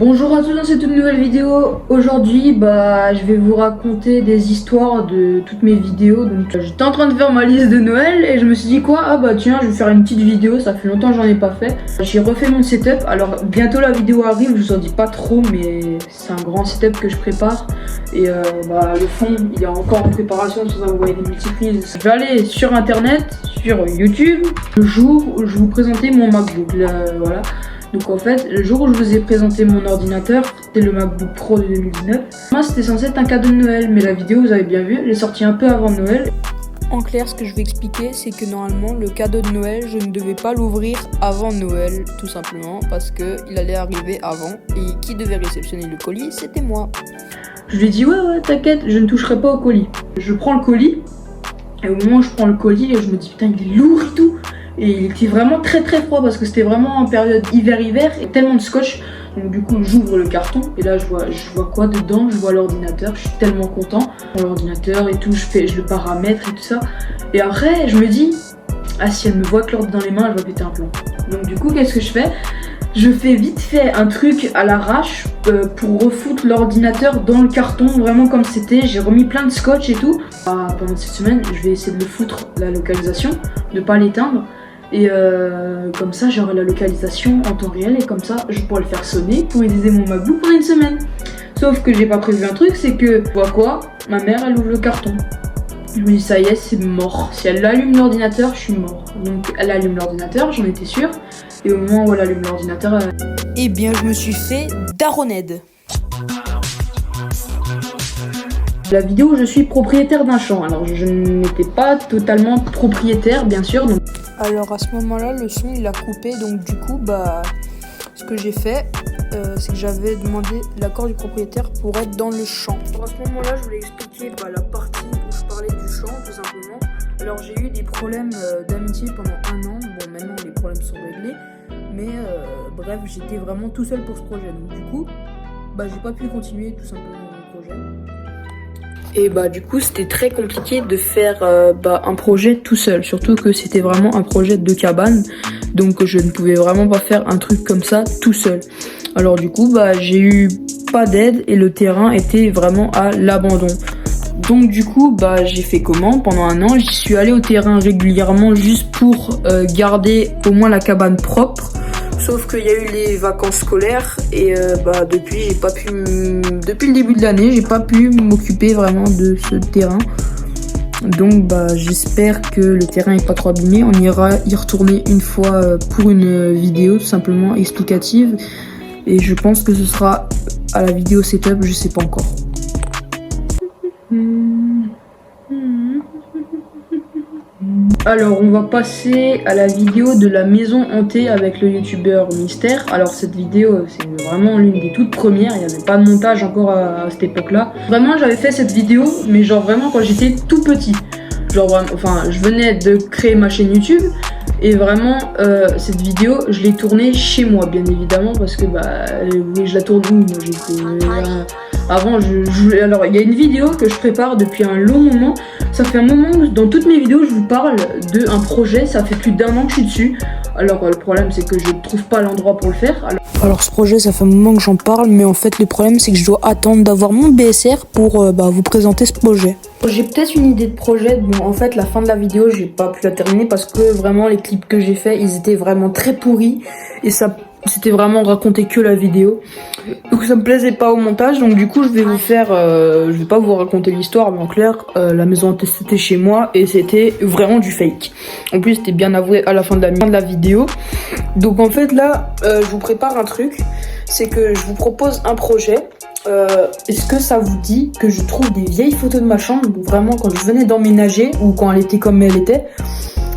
Bonjour à tous dans cette nouvelle vidéo. Aujourd'hui je vais vous raconter des histoires de toutes mes vidéos. Donc j'étais en train de faire ma liste de Noël et je me suis dit quoi, tiens, je vais faire une petite vidéo, ça fait longtemps que j'en ai pas fait. J'ai refait mon setup, alors bientôt la vidéo arrive, je vous en dis pas trop mais c'est un grand setup que je prépare. Et le fond il est encore en préparation, ça vous voyez des multiprises. Je vais aller sur internet, sur YouTube, le jour où je vous présentais mon MacBook, voilà. Donc en fait, le jour où je vous ai présenté mon ordinateur, c'était le MacBook Pro de 2019. Moi, c'était censé être un cadeau de Noël, mais la vidéo, vous avez bien vu, elle est sortie un peu avant Noël. En clair, ce que je vais expliquer, c'est que normalement, le cadeau de Noël, je ne devais pas l'ouvrir avant Noël, tout simplement, parce qu'il allait arriver avant, et qui devait réceptionner le colis, c'était moi. Je lui ai dit, ouais, t'inquiète, je ne toucherai pas au colis. Je prends le colis, et au moment où je prends le colis, je me dis, putain, il est lourd et tout. Et il était vraiment très froid parce que c'était vraiment en période hiver et tellement de scotch. Donc du coup j'ouvre le carton et là je vois quoi dedans, je vois l'ordinateur, je suis tellement content. L'ordinateur et tout, je le paramètre et tout ça. Et après je me dis, ah si elle me voit que l'ordre dans les mains, elle va péter un plomb. Donc du coup qu'est-ce que je fais? Je fais vite fait un truc à l'arrache pour refoutre l'ordinateur dans le carton, vraiment comme c'était. J'ai remis plein de scotch et tout. Pendant cette semaine, je vais essayer de le foutre la localisation, de pas l'éteindre. Et comme ça, j'aurai la localisation en temps réel et comme ça, je pourrai le faire sonner pour utiliser mon MacBook pendant une semaine. Sauf que j'ai pas prévu un truc, c'est que, ma mère, elle ouvre le carton. Je me dis, ça y est, c'est mort. Si elle allume l'ordinateur, je suis mort. Donc, elle allume l'ordinateur, j'en étais sûre. Et au moment où elle allume l'ordinateur, eh bien, je me suis fait daroned. La vidéo où je suis propriétaire d'un champ. Alors, je n'étais pas totalement propriétaire, bien sûr. Donc... Alors, à ce moment-là, le son, il a coupé. Donc, du coup, ce que j'ai fait, c'est que j'avais demandé l'accord du propriétaire pour être dans le champ. Alors, à ce moment-là, je voulais expliquer la partie où je parlais du champ, tout simplement. Alors, j'ai eu des problèmes d'amitié pendant un an. Bon, maintenant, les problèmes sont réglés. Mais, bref, j'étais vraiment tout seul pour ce projet. Donc, du coup, j'ai pas pu continuer tout simplement mon projet. Et du coup c'était très compliqué de faire un projet tout seul, surtout que c'était vraiment un projet de cabane, donc je ne pouvais vraiment pas faire un truc comme ça tout seul. Alors du coup j'ai eu pas d'aide et le terrain était vraiment à l'abandon. Donc du coup j'ai fait comment? Pendant un an j'y suis allé au terrain régulièrement juste pour garder au moins la cabane propre. Sauf qu'il y a eu les vacances scolaires et depuis le début de l'année, j'ai pas pu m'occuper vraiment de ce terrain. Donc j'espère que le terrain est pas trop abîmé. On ira y retourner une fois pour une vidéo tout simplement explicative. Et je pense que ce sera à la vidéo setup, je sais pas encore. Alors on va passer à la vidéo de la maison hantée avec le youtubeur Mystère. Alors cette vidéo c'est vraiment l'une des toutes premières, il n'y avait pas de montage encore à cette époque là. Vraiment j'avais fait cette vidéo mais genre vraiment quand j'étais tout petit. Je venais de créer ma chaîne YouTube et vraiment cette vidéo je l'ai tournée chez moi bien évidemment parce que oui je la tourne où moi j'étais avant alors il y a une vidéo que je prépare depuis un long moment. Ça fait un moment où dans toutes mes vidéos je vous parle d'un projet, ça fait plus d'1 an que je suis dessus. Alors le problème c'est que je ne trouve pas l'endroit pour le faire. Alors ce projet ça fait un moment que j'en parle mais en fait le problème c'est que je dois attendre d'avoir mon BSR pour vous présenter ce projet. J'ai peut-être une idée de projet, bon en fait la fin de la vidéo j'ai pas pu la terminer parce que vraiment les clips que j'ai fait ils étaient vraiment très pourris et ça c'était vraiment raconter que la vidéo. Donc ça me plaisait pas au montage donc du coup je vais vous faire, je vais pas vous raconter l'histoire mais en clair la maison hantée c'était chez moi et c'était vraiment du fake. En plus c'était bien avoué à la fin de la vidéo. Donc en fait là je vous prépare un truc, c'est que je vous propose un projet. Est-ce que ça vous dit que je trouve des vieilles photos de ma chambre, vraiment quand je venais d'emménager ou quand elle était comme elle était,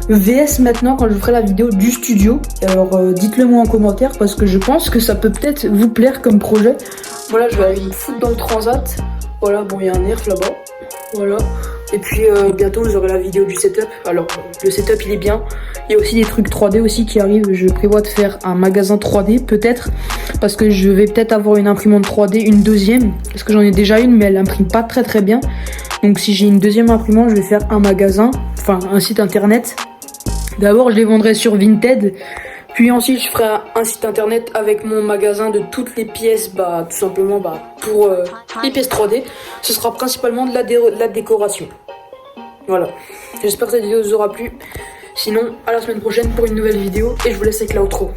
VS maintenant quand je ferai la vidéo du studio. Alors dites-le moi en commentaire parce que je pense que ça peut peut-être vous plaire comme projet. Voilà, je vais aller me foutre dans le transat. Voilà, bon il y a un nerf là-bas. Voilà. Et puis bientôt vous aurez la vidéo du setup. Alors le setup il est bien. Il y a aussi des trucs 3D aussi qui arrivent. Je prévois de faire un magasin 3D peut-être. Parce que je vais peut-être avoir une imprimante 3D, une deuxième. Parce que j'en ai déjà une mais elle imprime pas très bien. Donc si j'ai une deuxième imprimante je vais faire un magasin. Enfin un site internet. D'abord je les vendrai sur Vinted. Puis ensuite je ferai un site internet avec mon magasin de toutes les pièces, tout simplement pour les pièces 3D. Ce sera principalement de la décoration. Voilà, j'espère que cette vidéo vous aura plu. Sinon, à la semaine prochaine pour une nouvelle vidéo et je vous laisse avec l'outro.